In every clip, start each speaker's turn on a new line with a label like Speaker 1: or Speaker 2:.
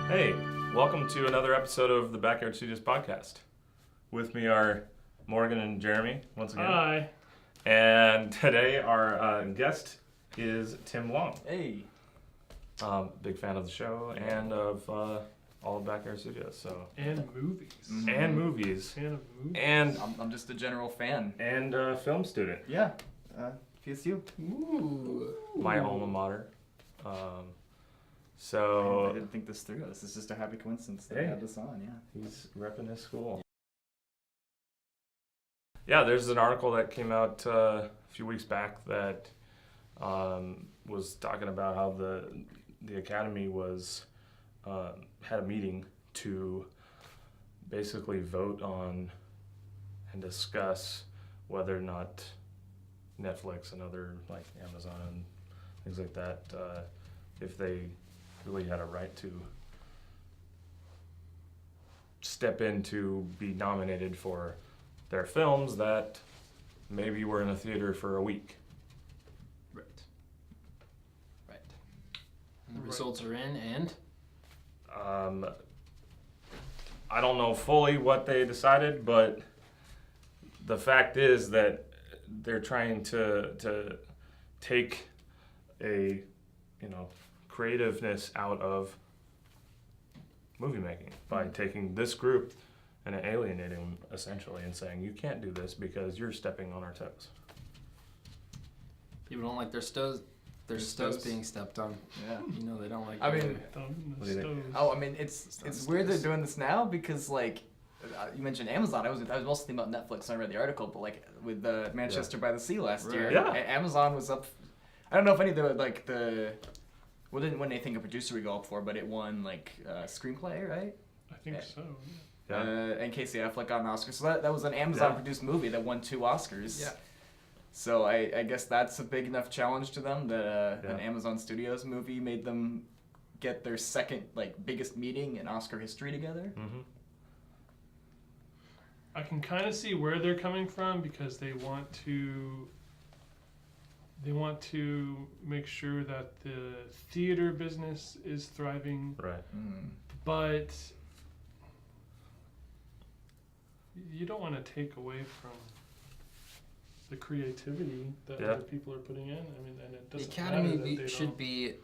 Speaker 1: Hey, welcome to another episode of the Backyard Studios podcast. With me are Morgan and Jeremy once again.
Speaker 2: Hi.
Speaker 1: And today our guest is Tim Long.
Speaker 3: Hey.
Speaker 1: Big fan of the show and of all of Backyard Studios.
Speaker 2: And movies.
Speaker 1: And movies.
Speaker 2: Fan of movies.
Speaker 1: And
Speaker 3: I'm just a general fan.
Speaker 1: and film student.
Speaker 3: Yeah. PSU.
Speaker 2: Ooh.
Speaker 1: My alma mater.
Speaker 3: I
Speaker 1: So
Speaker 3: didn't think this through. This is just a happy coincidence that I
Speaker 1: Hey.
Speaker 3: had this on, yeah.
Speaker 1: he's repping his school. Yeah, there's an article that came out a few weeks back that was talking about how the Academy was had a meeting to basically vote on and discuss whether or not Netflix and other like Amazon and things like that, if they really had a right to step in to be nominated for their films that maybe were in a theater for a week.
Speaker 4: Right. And the results are in, and
Speaker 1: I don't know fully what they decided, but the fact is that they're trying to take a, creativeness out of movie making by taking this group and alienating them essentially and saying you can't do this because you're stepping on our toes.
Speaker 4: people don't like their toes being stepped on.
Speaker 3: Yeah.
Speaker 4: You know they don't like.
Speaker 3: I mean,
Speaker 1: What do you think?
Speaker 3: Oh, I mean, it's weird they're doing this now because, like, you mentioned Amazon. I was mostly thinking about Netflix when I read the article, but, like, with Manchester by the Sea last year,
Speaker 4: Right.
Speaker 1: Yeah.
Speaker 3: Amazon was up. I don't know if any of what didn't win anything a producer would go up for, but it won, like, screenplay, right?
Speaker 2: I think so.
Speaker 1: Yeah.
Speaker 3: And Casey Affleck got an Oscar. So that was an Amazon-produced movie that won 2 Oscars.
Speaker 4: Yeah.
Speaker 3: So I guess that's a big enough challenge to them that
Speaker 1: Yeah.
Speaker 3: an Amazon Studios movie made them get their second, like, biggest meeting in Oscar history together.
Speaker 1: Mm-hmm.
Speaker 2: I can kind of see where they're coming from because they want to make sure that the theater business is thriving,
Speaker 1: Right.
Speaker 2: but you don't want to take away from the creativity that
Speaker 1: Yeah.
Speaker 2: other people are putting in. I mean, and it
Speaker 4: The
Speaker 2: doesn't
Speaker 4: Academy
Speaker 2: matter that they
Speaker 4: should
Speaker 2: don't.
Speaker 4: be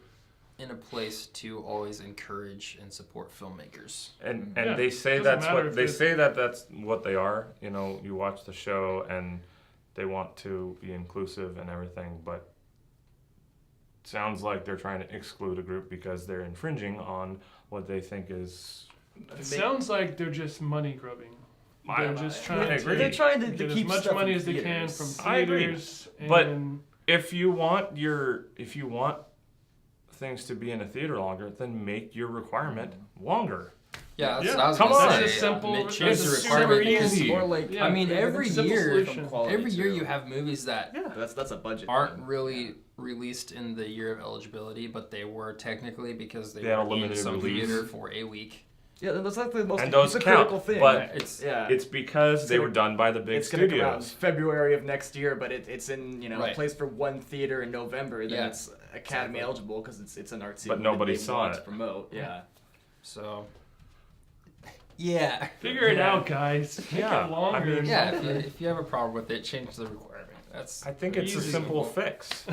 Speaker 4: in a place to always encourage and support filmmakers.
Speaker 1: And
Speaker 2: Yeah,
Speaker 1: they say
Speaker 2: doesn't
Speaker 1: that's
Speaker 2: matter
Speaker 1: what
Speaker 2: if
Speaker 1: they
Speaker 2: it's-
Speaker 1: say that's what they are. You watch the show and they want to be inclusive and everything, but it sounds like they're trying to exclude a group because they're infringing on what they think is.
Speaker 2: It sounds like they're just money grubbing. They're just
Speaker 1: I
Speaker 2: trying
Speaker 1: agree.
Speaker 2: to
Speaker 3: They're trying to
Speaker 2: get
Speaker 3: keep
Speaker 2: as much
Speaker 3: stuff
Speaker 2: money
Speaker 3: in
Speaker 2: as they can
Speaker 3: theaters.
Speaker 2: from
Speaker 1: I agree.
Speaker 2: theaters.
Speaker 1: But-
Speaker 2: and
Speaker 1: If you want things to be in a theater longer, then make your requirement longer.
Speaker 4: Yeah, that's
Speaker 2: Yeah,
Speaker 4: what I was
Speaker 1: come
Speaker 4: gonna
Speaker 1: on.
Speaker 4: say.
Speaker 2: It's simple-
Speaker 4: Change
Speaker 2: it's
Speaker 4: the
Speaker 2: super
Speaker 4: requirement.
Speaker 1: easy.
Speaker 3: Or like,
Speaker 2: Yeah,
Speaker 4: I mean,
Speaker 2: it's a
Speaker 4: every
Speaker 2: simple
Speaker 4: year,
Speaker 2: solution.
Speaker 4: every year you have movies that
Speaker 1: Yeah.
Speaker 3: that's a budget.
Speaker 4: aren't
Speaker 3: thing.
Speaker 4: really released in the year of eligibility, but they were technically because they
Speaker 1: They had a
Speaker 4: were in
Speaker 1: limited
Speaker 4: some
Speaker 1: release.
Speaker 4: theater for a week.
Speaker 3: Yeah, that's like the most
Speaker 1: And those
Speaker 3: it's a
Speaker 1: count,
Speaker 3: critical thing.
Speaker 1: but
Speaker 4: It's
Speaker 3: yeah.
Speaker 1: It's because they were done by the big
Speaker 3: It's gonna come out in
Speaker 1: studios.
Speaker 3: February of next year, but it's in
Speaker 4: Right.
Speaker 3: a place for one theater in November. Then
Speaker 4: Yeah.
Speaker 3: it's Academy eligible because it's an artsy.
Speaker 1: But
Speaker 3: movie
Speaker 1: nobody
Speaker 3: that they
Speaker 1: saw
Speaker 3: want
Speaker 1: it.
Speaker 3: to promote. Yeah.
Speaker 4: so. Yeah.
Speaker 2: figure it
Speaker 3: Yeah.
Speaker 2: out, guys. Make
Speaker 1: Yeah,
Speaker 2: it longer.
Speaker 1: I mean-
Speaker 4: Yeah, if you have a problem with it, change the requirement. That's
Speaker 1: I think it's a
Speaker 2: Easy.
Speaker 1: simple fix.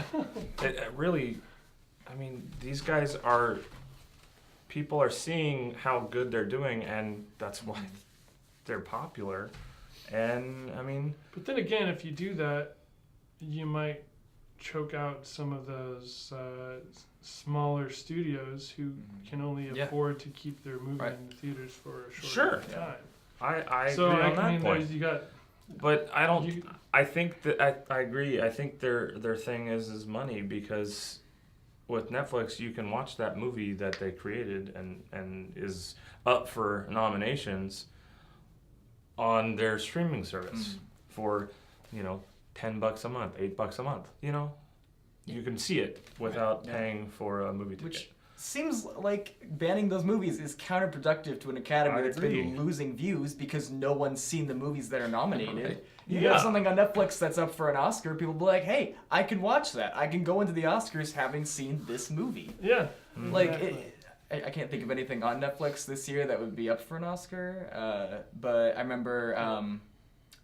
Speaker 1: It really, I mean, these guys are. People are seeing how good they're doing, and that's why they're popular. And I mean,
Speaker 2: But then again, if you do that, you might choke out some of those smaller studios who can only
Speaker 4: Yeah.
Speaker 2: afford to keep their movie
Speaker 4: Right.
Speaker 2: in the theaters for a short
Speaker 1: Sure.
Speaker 2: time.
Speaker 1: I
Speaker 2: So
Speaker 1: agree on
Speaker 2: I
Speaker 1: that
Speaker 2: mean,
Speaker 1: point.
Speaker 2: you got.
Speaker 1: But I don't.
Speaker 2: You,
Speaker 1: I think that I agree. I think their thing is money because with Netflix you can watch that movie that they created and is up for nominations on their streaming service for $10 a month, $8 a month. You can see it without
Speaker 3: Yeah.
Speaker 1: paying for a movie ticket.
Speaker 3: Which seems like banning those movies is counterproductive to an academy
Speaker 1: I
Speaker 3: that's
Speaker 1: agree.
Speaker 3: been losing views because no one's seen the movies that are nominated.
Speaker 4: Right.
Speaker 3: You
Speaker 1: Yeah.
Speaker 3: have something on Netflix that's up for an Oscar, people will be like, hey, I can watch that. I can go into the Oscars having seen this movie.
Speaker 2: yeah.
Speaker 1: Mm.
Speaker 3: Like,
Speaker 2: Exactly.
Speaker 3: I can't think of anything on Netflix this year that would be up for an Oscar. But I remember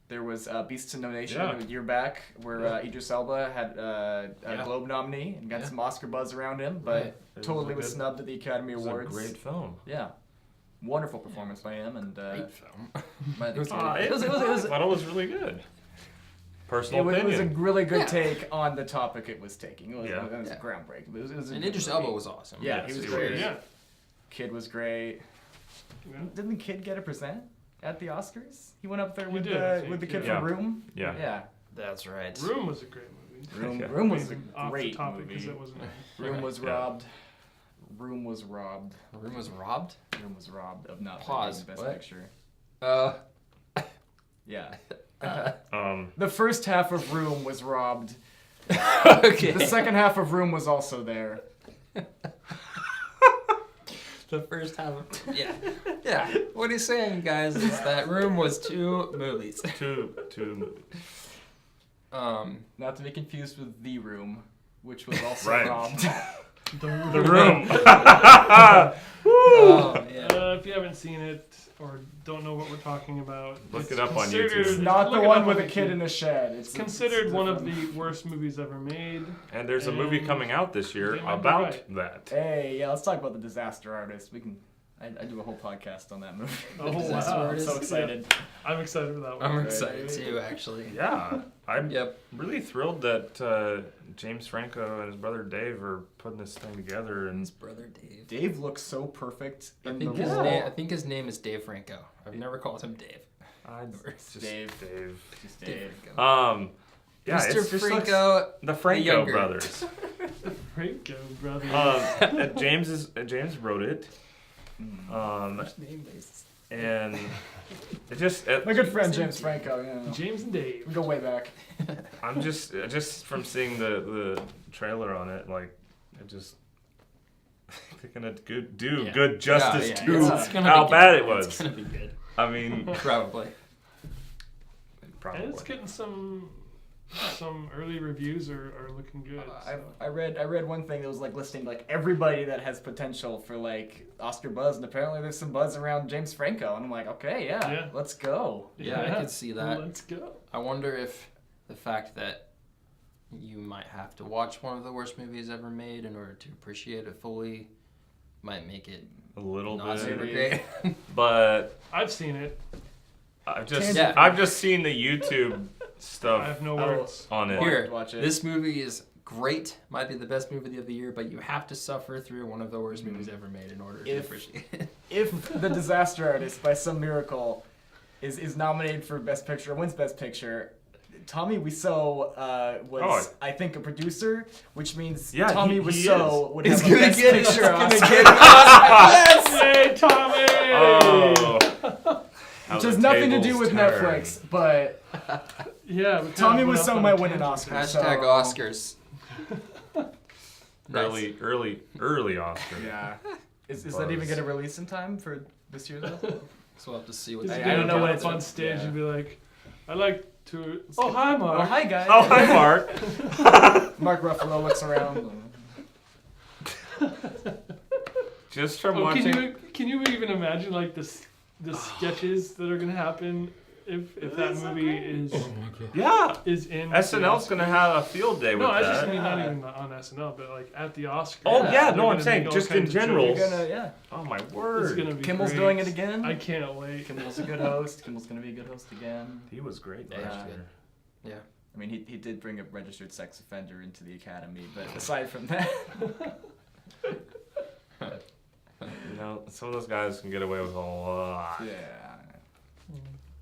Speaker 3: there was Beasts of No Nation a year back where Idris Elba had a Globe nominee and got some Oscar buzz around him, but totally was snubbed at the Academy Awards.
Speaker 1: It was a great film.
Speaker 3: Yeah. Wonderful performance by him, and
Speaker 4: Great film.
Speaker 3: it was
Speaker 1: I thought it was really good. Personal
Speaker 3: it was a
Speaker 1: opinion.
Speaker 3: really good take on the topic it was taking. It was
Speaker 4: Yeah.
Speaker 3: groundbreaking. It was a
Speaker 4: And
Speaker 3: good
Speaker 4: Idris
Speaker 3: movie.
Speaker 4: Elba was awesome.
Speaker 3: Yeah,
Speaker 1: Yes,
Speaker 3: he was
Speaker 1: he
Speaker 3: great.
Speaker 1: was.
Speaker 2: Yeah.
Speaker 3: Kid was great.
Speaker 2: Yeah.
Speaker 3: Didn't the kid get a present at the Oscars? He went up there
Speaker 2: He
Speaker 3: with
Speaker 2: did, I
Speaker 3: the
Speaker 2: think,
Speaker 3: kid
Speaker 1: yeah.
Speaker 3: from Room.
Speaker 1: Yeah.
Speaker 3: Yeah.
Speaker 4: That's right.
Speaker 2: Room was a great movie.
Speaker 1: Yeah.
Speaker 3: Room was a
Speaker 2: Off
Speaker 3: great
Speaker 2: the topic because
Speaker 3: movie.
Speaker 2: it wasn't.
Speaker 3: Room was
Speaker 1: Yeah.
Speaker 3: robbed. Room was robbed.
Speaker 4: Room was robbed?
Speaker 3: Room was robbed of not
Speaker 4: Pause.
Speaker 3: being Best
Speaker 4: What?
Speaker 3: Picture. Yeah. The first half of Room was robbed.
Speaker 4: Okay.
Speaker 3: The second half of Room was also there.
Speaker 4: The first half of... Yeah. Yeah. What he's saying, guys, is that Room was 2 movies.
Speaker 1: Two movies.
Speaker 3: Not to be confused with The Room, which was also
Speaker 1: Right.
Speaker 3: robbed.
Speaker 1: The Room.
Speaker 4: Oh, yeah.
Speaker 2: If you haven't seen it or don't know what we're talking about,
Speaker 1: Look
Speaker 2: it's
Speaker 1: it up on
Speaker 2: considered-
Speaker 1: YouTube.
Speaker 3: It's not
Speaker 2: look
Speaker 3: the
Speaker 2: it
Speaker 3: one
Speaker 2: up
Speaker 3: with
Speaker 2: on
Speaker 3: a kid
Speaker 2: YouTube.
Speaker 3: in a shed. It's
Speaker 2: Considered one of
Speaker 3: different.
Speaker 2: the worst movies ever made.
Speaker 1: And there's a movie
Speaker 2: And
Speaker 1: coming out this year
Speaker 2: they might be
Speaker 1: about
Speaker 2: right.
Speaker 1: that.
Speaker 3: Hey, yeah, let's talk about The Disaster Artist. We can. I do a whole podcast on that movie.
Speaker 2: Oh
Speaker 4: Disaster
Speaker 2: wow!
Speaker 3: I'm
Speaker 4: Artist?
Speaker 3: so excited.
Speaker 2: I'm excited for that one.
Speaker 4: I'm excited too, actually.
Speaker 1: Yeah, I'm
Speaker 4: Yep.
Speaker 1: really thrilled that James Franco and his brother Dave are putting this thing together. And
Speaker 4: His brother Dave.
Speaker 3: Dave looks so perfect
Speaker 4: I
Speaker 3: in
Speaker 4: think,
Speaker 3: the
Speaker 4: his
Speaker 3: role.
Speaker 4: name, I think his name is Dave Franco. I've never called him Dave.
Speaker 1: it's just
Speaker 3: Dave. Just Dave.
Speaker 1: Yeah,
Speaker 4: Mr.
Speaker 1: it's just
Speaker 4: Franco.
Speaker 1: the Franco
Speaker 4: younger.
Speaker 1: brothers.
Speaker 2: Franco brothers.
Speaker 1: James wrote it.
Speaker 4: First name basis.
Speaker 1: And it just
Speaker 3: My good friend James Franco. Yeah.
Speaker 2: James and Dave.
Speaker 3: We go way back.
Speaker 1: I'm just from seeing the trailer on it, like it just they're gonna do
Speaker 4: Yeah.
Speaker 1: good justice
Speaker 4: Yeah,
Speaker 1: to
Speaker 3: it's
Speaker 4: gonna
Speaker 1: how
Speaker 4: be
Speaker 1: bad
Speaker 4: good.
Speaker 1: it was.
Speaker 4: It's gonna be good.
Speaker 1: I mean,
Speaker 4: Probably.
Speaker 1: probably.
Speaker 2: And it's getting some early reviews are looking good. so.
Speaker 3: I read one thing that was like listing like everybody that has potential for like Oscar buzz, and apparently there's some buzz around James Franco, and I'm like, okay, yeah. Let's go.
Speaker 4: Yeah, I could see that.
Speaker 2: Let's go.
Speaker 4: I wonder if the fact that you might have to watch one of the worst movies ever made in order to appreciate it fully might make it
Speaker 1: a little
Speaker 4: not
Speaker 1: bit,
Speaker 4: super
Speaker 3: Maybe.
Speaker 4: great.
Speaker 2: I've seen it.
Speaker 1: I've just
Speaker 4: Yeah.
Speaker 1: I've just seen the YouTube
Speaker 2: I
Speaker 1: stuff
Speaker 2: have no words.
Speaker 1: on it.
Speaker 4: Here,
Speaker 3: Watch it.
Speaker 4: this movie is great. Might be the best movie of the year, but you have to suffer through one of the worst movies ever made in order to
Speaker 3: If-
Speaker 4: appreciate it.
Speaker 3: If The Disaster Artist, by some miracle, is nominated for Best Picture, wins Best Picture, Tommy Wiseau was, I think, a producer, which means
Speaker 1: Yeah,
Speaker 3: Tommy
Speaker 1: he
Speaker 3: Wiseau would
Speaker 4: He's
Speaker 3: have a
Speaker 4: gonna
Speaker 3: Best
Speaker 4: get it.
Speaker 3: Picture
Speaker 4: He's gonna
Speaker 3: Oscar.
Speaker 4: get it.
Speaker 2: Hey, Tommy!
Speaker 1: Oh. How
Speaker 3: Which
Speaker 1: the
Speaker 3: has nothing to do
Speaker 1: tables
Speaker 3: with
Speaker 1: turn.
Speaker 3: Netflix, but
Speaker 2: Yeah, but
Speaker 3: Tommy
Speaker 2: went off
Speaker 3: Wiseau
Speaker 2: on
Speaker 3: might
Speaker 2: a
Speaker 3: win an
Speaker 2: tangent.
Speaker 3: Oscar.
Speaker 4: Hashtag
Speaker 3: so-
Speaker 4: Oscars.
Speaker 1: Early Oscar.
Speaker 3: Yeah. Is that
Speaker 1: Buzz.
Speaker 3: even going to release in time for this year, though?
Speaker 4: So we'll have to see what
Speaker 2: He's
Speaker 3: I
Speaker 2: gonna
Speaker 3: don't know
Speaker 2: get
Speaker 3: what
Speaker 2: up
Speaker 3: it's-
Speaker 2: on stage
Speaker 3: yeah.
Speaker 2: and be like, "I like to." Oh, hi, Mark.
Speaker 3: Oh, hi, guys.
Speaker 1: Oh, hi, Mark.
Speaker 3: Mark Ruffalo looks around.
Speaker 1: Just from
Speaker 2: Oh,
Speaker 1: watching.
Speaker 2: can you even imagine like the sketches that are gonna happen if that movie
Speaker 1: Yeah.
Speaker 2: is in
Speaker 1: SNL's gonna have a field day with
Speaker 2: No, I
Speaker 1: that.
Speaker 2: just mean not even on SNL, but like at the Oscars.
Speaker 1: Oh, yeah,
Speaker 2: they're
Speaker 1: no,
Speaker 2: gonna
Speaker 1: I'm saying
Speaker 2: make all
Speaker 1: just in
Speaker 2: kinds of
Speaker 1: general.
Speaker 3: You're
Speaker 2: jokes.
Speaker 3: gonna, yeah.
Speaker 1: Oh my
Speaker 2: It's
Speaker 1: word.
Speaker 2: gonna be
Speaker 3: Kimmel's
Speaker 2: great.
Speaker 3: doing it again.
Speaker 2: I can't wait.
Speaker 3: Kimmel's a good host. Kimmel's gonna be a good host again.
Speaker 1: He was great
Speaker 3: Yeah.
Speaker 1: last year.
Speaker 4: Yeah.
Speaker 3: I mean, he did bring a registered sex offender into the academy, but aside from that,
Speaker 1: You know, some of those guys can get away with a lot.
Speaker 3: yeah.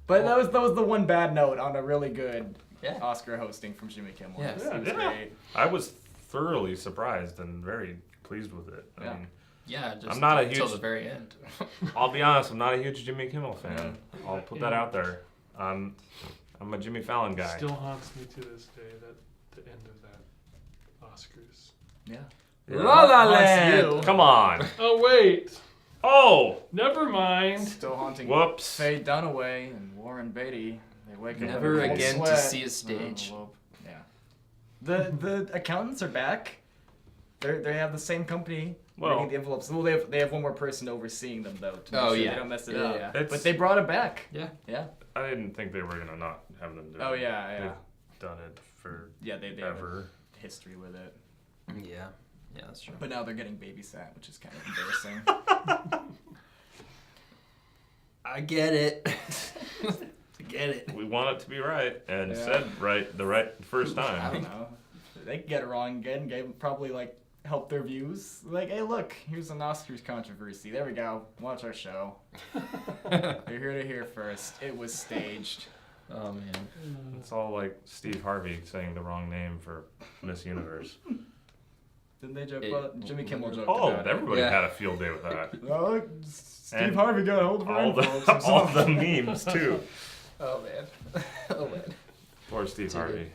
Speaker 3: But that was the one bad note on a really good
Speaker 4: Yeah.
Speaker 3: Oscar hosting from Jimmy Kimmel.
Speaker 4: Yeah.
Speaker 3: He was
Speaker 1: Yeah.
Speaker 3: great.
Speaker 1: I was thoroughly surprised and very pleased with it. I
Speaker 3: Yeah.
Speaker 1: mean,
Speaker 4: Yeah, just
Speaker 1: I'm not a
Speaker 4: until
Speaker 1: huge-
Speaker 4: the very end.
Speaker 1: I'll be honest, I'm not a huge Jimmy Kimmel fan. I'll put that
Speaker 2: Yeah.
Speaker 1: out there. I'm a Jimmy Fallon guy.
Speaker 2: Still haunts me to this day that the end of that Oscars.
Speaker 3: Yeah.
Speaker 1: Yeah.
Speaker 4: La La
Speaker 3: Haunts
Speaker 4: Land.
Speaker 3: you.
Speaker 1: Come on.
Speaker 2: Oh wait,
Speaker 1: Oh,
Speaker 2: never mind.
Speaker 3: Still haunting
Speaker 1: whoops.
Speaker 3: Faye Dunaway and Warren Beatty. They wake up
Speaker 4: Never
Speaker 3: in a cold
Speaker 4: again to
Speaker 3: sweat.
Speaker 4: see a stage.
Speaker 3: Yeah. The accountants are back. they have the same company
Speaker 1: Well-
Speaker 3: making the envelopes. Well, they have one more person overseeing them though to make
Speaker 4: Oh,
Speaker 3: sure
Speaker 4: yeah.
Speaker 3: they don't mess it
Speaker 4: Yeah,
Speaker 3: up.
Speaker 4: yeah.
Speaker 1: It's-
Speaker 3: But they brought it back.
Speaker 4: Yeah.
Speaker 3: Yeah.
Speaker 1: I didn't think they were gonna not have them do
Speaker 3: Oh
Speaker 1: it.
Speaker 3: yeah, yeah.
Speaker 1: They've done it for
Speaker 3: Yeah, they have
Speaker 1: ever.
Speaker 3: a history with it.
Speaker 4: Yeah. Yeah, that's true.
Speaker 3: But now they're getting babysat, which is kind of embarrassing.
Speaker 4: I get it. I get it.
Speaker 1: We want it to be right, and
Speaker 3: Yeah.
Speaker 1: said right first
Speaker 3: I
Speaker 1: time.
Speaker 3: don't know. They could get it wrong again. Probably like help their views. Like, hey, look, here's an Oscars controversy. There we go. Watch our show. You're here to hear first. It was staged.
Speaker 4: Oh man.
Speaker 1: It's all like Steve Harvey saying the wrong name for Miss Universe.
Speaker 3: Didn't they joke
Speaker 4: It-
Speaker 3: about Jimmy Kimmel joked
Speaker 1: Oh,
Speaker 3: about
Speaker 1: everybody
Speaker 4: Yeah.
Speaker 1: had a field day with that.
Speaker 3: it? Oh, look, Steve
Speaker 1: And
Speaker 3: Harvey got a hold of our
Speaker 1: all
Speaker 3: envelopes
Speaker 1: the
Speaker 3: or
Speaker 1: all the
Speaker 3: something.
Speaker 1: memes too.
Speaker 4: Oh man. Oh man.
Speaker 1: Poor Steve
Speaker 4: Dude.
Speaker 1: Harvey.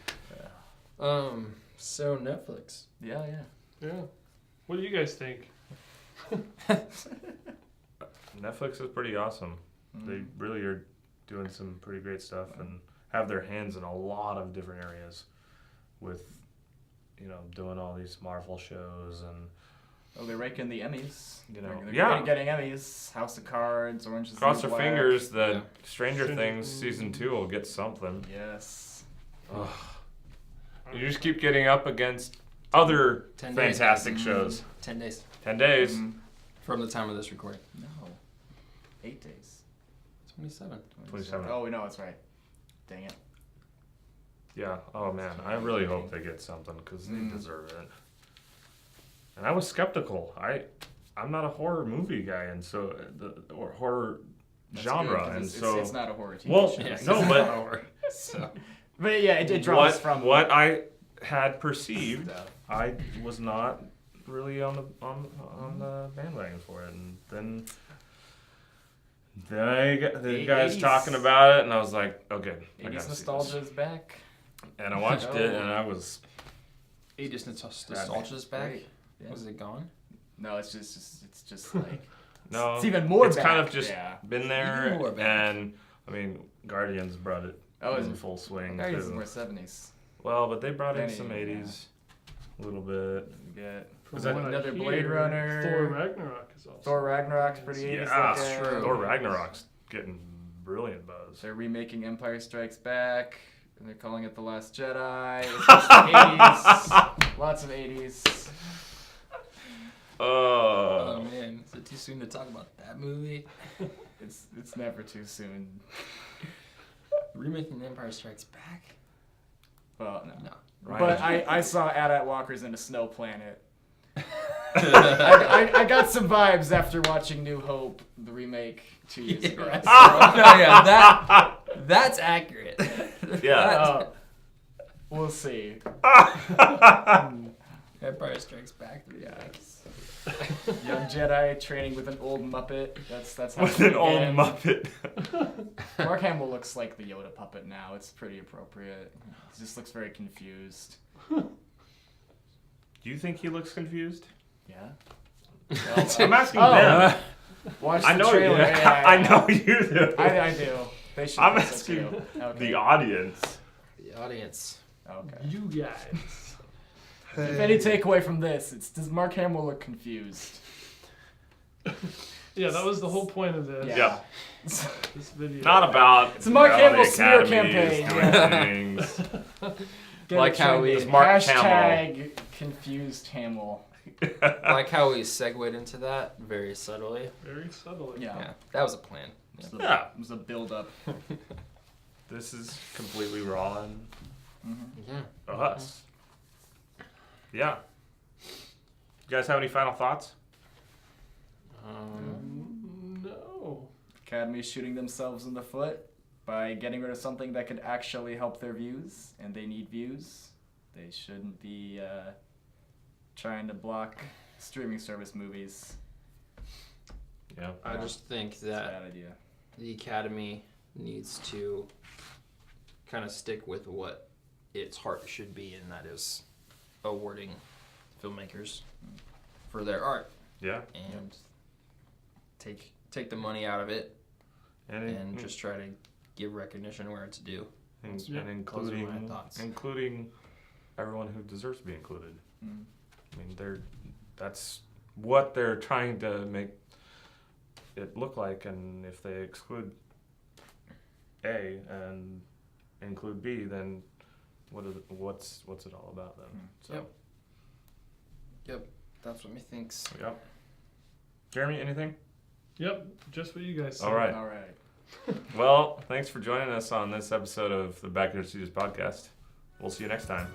Speaker 4: So Netflix.
Speaker 3: Yeah, yeah.
Speaker 2: Yeah. What do you guys think?
Speaker 1: Netflix is pretty awesome.
Speaker 3: Mm.
Speaker 1: They really are doing some pretty great stuff and have their hands in a lot of different areas with, doing all these Marvel shows and
Speaker 3: Oh, they rake in the Emmys.
Speaker 1: You know,
Speaker 3: They're
Speaker 1: yeah.
Speaker 3: getting Emmys. House of Cards, Orange is the
Speaker 1: cross
Speaker 3: New
Speaker 1: our
Speaker 3: Black.
Speaker 1: fingers that
Speaker 4: Yeah.
Speaker 1: Stranger
Speaker 2: Stranger
Speaker 1: Things
Speaker 2: Things.
Speaker 1: season 2 will get something.
Speaker 3: Yes.
Speaker 1: Ugh. You just keep getting up against other
Speaker 4: 10 days.
Speaker 1: fantastic shows.
Speaker 4: 10 days
Speaker 1: 10 days.
Speaker 3: Mhm.
Speaker 4: from the time of this recording.
Speaker 3: No. 8 days.
Speaker 4: 27.
Speaker 1: 27.
Speaker 3: Oh, no, that's right. Dang it.
Speaker 1: Yeah. Oh man, I really hope they get something because they
Speaker 3: Mm.
Speaker 1: deserve it. And I was skeptical. I'm not a horror movie guy, and so or horror
Speaker 3: That's
Speaker 1: genre,
Speaker 3: good, 'cause
Speaker 1: and
Speaker 3: it's,
Speaker 1: so
Speaker 3: it's not a horror TV
Speaker 1: well,
Speaker 3: show.
Speaker 4: Yeah,
Speaker 1: no,
Speaker 4: it's
Speaker 1: but
Speaker 4: So
Speaker 3: But yeah, it draws from
Speaker 1: what I had perceived,
Speaker 3: stuff.
Speaker 1: I was not really on the bandwagon for it, and then I got the
Speaker 3: The
Speaker 1: guys
Speaker 3: 80s.
Speaker 1: talking about it, and I was like, okay, I
Speaker 3: 80s
Speaker 1: gotta
Speaker 3: nostalgia
Speaker 1: see this.
Speaker 3: is back.
Speaker 1: And I watched
Speaker 3: Oh.
Speaker 1: it, and I was
Speaker 4: 80s nostalgia's back.
Speaker 3: Great. Yeah.
Speaker 4: Was it gone?
Speaker 3: No, it's just like
Speaker 1: no,
Speaker 3: it's even more
Speaker 1: It's
Speaker 3: back.
Speaker 1: kind of just
Speaker 3: yeah.
Speaker 1: been there,
Speaker 4: Even more back.
Speaker 1: and I mean, Guardians brought it
Speaker 3: Oh, is
Speaker 1: in
Speaker 3: it?
Speaker 1: full swing
Speaker 3: Guardians is
Speaker 1: too.
Speaker 3: more 70s.
Speaker 1: Well, but they brought in
Speaker 3: Any-
Speaker 1: some
Speaker 3: yeah.
Speaker 1: 80s, a little bit.
Speaker 3: You get
Speaker 2: From
Speaker 1: Is that
Speaker 2: what I
Speaker 3: another
Speaker 2: hear,
Speaker 3: Blade Runner?
Speaker 2: Thor Ragnarok is also.
Speaker 3: Thor Ragnarok's pretty
Speaker 1: Yeah,
Speaker 3: 80s
Speaker 1: that's
Speaker 3: looking.
Speaker 4: true.
Speaker 1: Thor Ragnarok's getting brilliant buzz.
Speaker 3: They're remaking Empire Strikes Back, and they're calling it The Last Jedi. It's just 80s. Lots of 80s.
Speaker 4: Oh man, is it too soon to talk about that movie?
Speaker 3: It's never too soon.
Speaker 4: Remaking The Empire Strikes Back?
Speaker 3: Well, no.
Speaker 4: No.
Speaker 3: But I saw AT-AT Walkers in a Snow Planet. I got some vibes after watching New Hope, the remake 2 years ago.
Speaker 4: right. No, yeah, that's accurate.
Speaker 1: Yeah.
Speaker 3: We'll see.
Speaker 4: Empire Strikes Back.
Speaker 3: Yes. Young Jedi training with an old Muppet. That's how
Speaker 1: With
Speaker 3: we
Speaker 1: an old
Speaker 3: begin.
Speaker 1: Muppet.
Speaker 3: Mark Hamill looks like the Yoda puppet now. It's pretty appropriate. He just looks very confused.
Speaker 1: Do you think he looks confused?
Speaker 3: Yeah.
Speaker 1: I'm asking
Speaker 3: Oh.
Speaker 1: them.
Speaker 3: Watch
Speaker 1: I
Speaker 3: the
Speaker 1: know
Speaker 3: trailer.
Speaker 1: you.
Speaker 3: Yeah,
Speaker 1: I know you do.
Speaker 3: I do. They should.
Speaker 1: I'm
Speaker 3: do so
Speaker 1: asking
Speaker 3: too. Okay.
Speaker 1: the audience.
Speaker 4: The audience.
Speaker 3: Okay.
Speaker 2: You guys.
Speaker 3: If any takeaway from this, it's does Mark Hamill look confused?
Speaker 2: Yeah, that was the whole point of this.
Speaker 1: Yeah.
Speaker 2: This video.
Speaker 1: Not about
Speaker 3: It's a Mark
Speaker 1: reality
Speaker 3: Hamill smear
Speaker 1: academies
Speaker 3: campaign,
Speaker 1: doing things.
Speaker 3: Get
Speaker 4: Like
Speaker 3: it
Speaker 4: how
Speaker 3: trending.
Speaker 1: It's Mark
Speaker 3: Hashtag confused Hamill.
Speaker 4: Like how we segued into that very subtly.
Speaker 2: Very subtly.
Speaker 3: Yeah.
Speaker 4: Yeah, that was a plan.
Speaker 3: It was a,
Speaker 1: Yeah.
Speaker 3: It was a build up.
Speaker 1: This is completely raw and
Speaker 3: Mm-hmm.
Speaker 1: us. Yeah. You guys have any final thoughts?
Speaker 2: No.
Speaker 3: Academy's shooting themselves in the foot by getting rid of something that could actually help their views, and they need views. They shouldn't be trying to block streaming service movies.
Speaker 1: Yeah.
Speaker 4: I just think
Speaker 3: It's a
Speaker 4: that
Speaker 3: bad idea.
Speaker 4: the Academy needs to kind of stick with what its heart should be, and that is awarding filmmakers for their art
Speaker 1: Yeah.
Speaker 4: and take the money out of it and just try to give recognition where it's due.
Speaker 1: and
Speaker 2: Yeah.
Speaker 4: Those are my
Speaker 1: including
Speaker 4: thoughts.
Speaker 1: including everyone who deserves to be included.
Speaker 3: Mm.
Speaker 1: I mean, they're that's what they're trying to make it look like, and if they exclude A and include B, then what's it all about then? So,
Speaker 4: Yep. That's what me thinks.
Speaker 1: yep. Jeremy, anything?
Speaker 2: Yep, just what you guys said.
Speaker 1: All right.
Speaker 3: All right.
Speaker 1: Well, thanks for joining us on this episode of the Backyard Studios podcast. We'll see you next time.